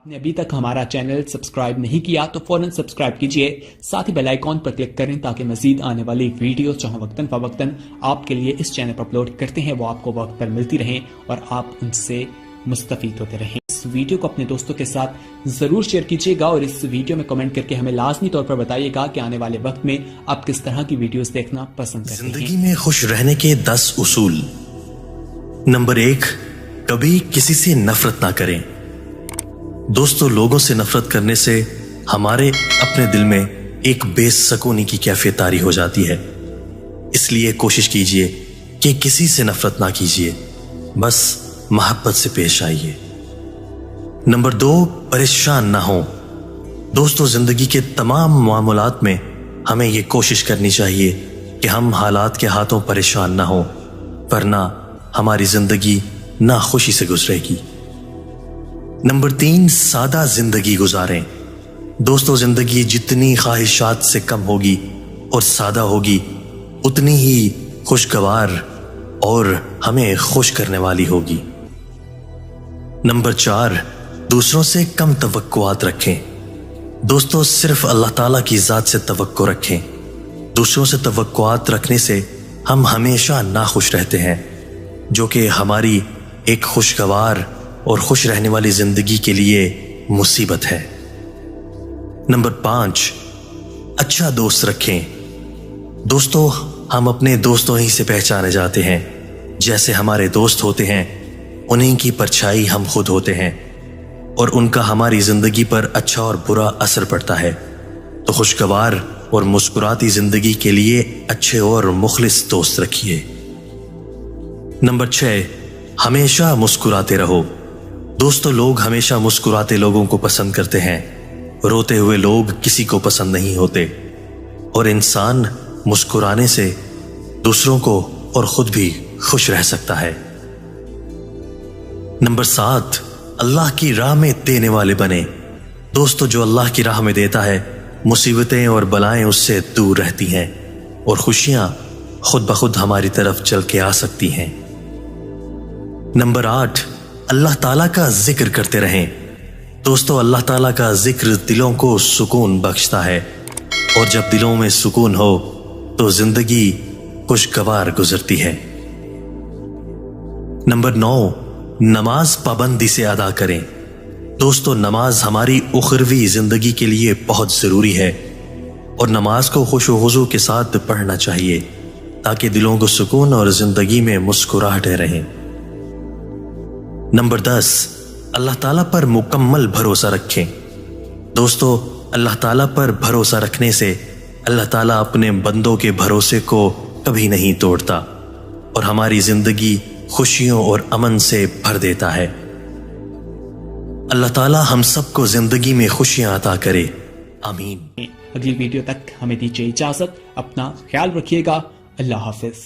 आपने अभी तक हमारा चैनल सब्सक्राइब नहीं किया तो फौरन सब्सक्राइब कीजिए, साथ ही बेल आइकॉन पर क्लिक करें ताकि मजीद आने वाली वीडियो जहां वक्तन फवक्तन आपके लिए इस चैनल पर अपलोड करते हैं वो आपको वक्त पर मिलती रहें और आप उनसे मुस्तफीद होते रहें। इस वीडियो को अपने दोस्तों के साथ जरूर शेयर कीजिएगा और इस वीडियो में कमेंट करके हमें लाजमी तौर पर बताइएगा कि आने वाले वक्त में आप किस तरह की वीडियोस देखना पसंद करते हैं। जिंदगी में खुश रहने के 10 उसूल। नंबर 1, कभी किसी से नफरत ना करें। दोस्तों, लोगों से नफरत करने से हमारे अपने दिल में एक बेसुकूनी की कैफियत तारी हो जाती है। इसलिए कोशिश कीजिए कि किसी से नफरत ना कीजिए, बस मोहब्बत से पेश आइए। नंबर 2, परेशान ना हो। दोस्तों, जिंदगी के तमाम मामलात में हमें यह कोशिश करनी चाहिए कि हम हालात के हाथों परेशान ना हो, वरना हमारी जिंदगी ना खुशी से गुजरेगी। नंबर 3, सादा जिंदगी गुजारें। दोस्तों, जिंदगी जितनी ख्वाहिशात से कम होगी और सादा होगी उतनी ही खुशगवार और हमें खुश करने वाली होगी। नंबर 4, दूसरों से कम तवक्कुआत रखें। दोस्तों, सिर्फ अल्लाह ताला की ज़ात से तवक्को रखें। दूसरों से तवक्कुआत रखने से हम हमेशा नाखुश रहते हैं, जो कि हमारी एक खुशगवार और खुश रहने वाली जिंदगी के लिए मुसीबत है। नंबर 5, अच्छा दोस्त रखें। दोस्तों, हम अपने दोस्तों ही से पहचाने जाते हैं। जैसे हमारे दोस्त होते हैं उन्हीं की परछाई हम खुद होते हैं और उनका हमारी जिंदगी पर अच्छा और बुरा असर पड़ता है। तो खुशगवार और मुस्कुराती जिंदगी के लिए अच्छे और मुखलिस दोस्त रखिए। नंबर 6, हमेशा मुस्कुराते रहो। दोस्तों, लोग हमेशा मुस्कुराते लोगों को पसंद करते हैं। रोते हुए लोग किसी को पसंद नहीं होते और इंसान मुस्कुराने से दूसरों को और खुद भी खुश रह सकता है। नंबर 7, अल्लाह की राह में देने वाले बने। दोस्तों, जो अल्लाह की राह में देता है मुसीबतें और बलाएं उससे दूर रहती हैं और खुशियां खुद ब खुद हमारी तरफ चल के आ सकती हैं। नंबर 8, अल्लाह ताला का जिक्र करते रहें। दोस्तों, अल्लाह ताला का जिक्र दिलों को सुकून बख्शता है और जब दिलों में सुकून हो तो जिंदगी खुशगवार गुजरती है। नंबर 9, नमाज पाबंदी से अदा करें। दोस्तों, नमाज हमारी उखरवी जिंदगी के लिए बहुत जरूरी है और नमाज को खुशो हुजू के साथ पढ़ना चाहिए ताकि दिलों को सुकून और जिंदगी में मुस्कुराहटें रहें। नंबर 10, अल्लाह ताला पर मुकम्मल भरोसा रखें। दोस्तों, अल्लाह ताला पर भरोसा रखने से अल्लाह ताला अपने बंदों के भरोसे को कभी नहीं तोड़ता और हमारी जिंदगी खुशियों और अमन से भर देता है। अल्लाह ताला हम सबको जिंदगी में खुशियां अता करे, आमीन। अगली वीडियो तक हमें दीजिए इजाजत। अपना ख्याल रखिएगा। अल्लाह हाफिज।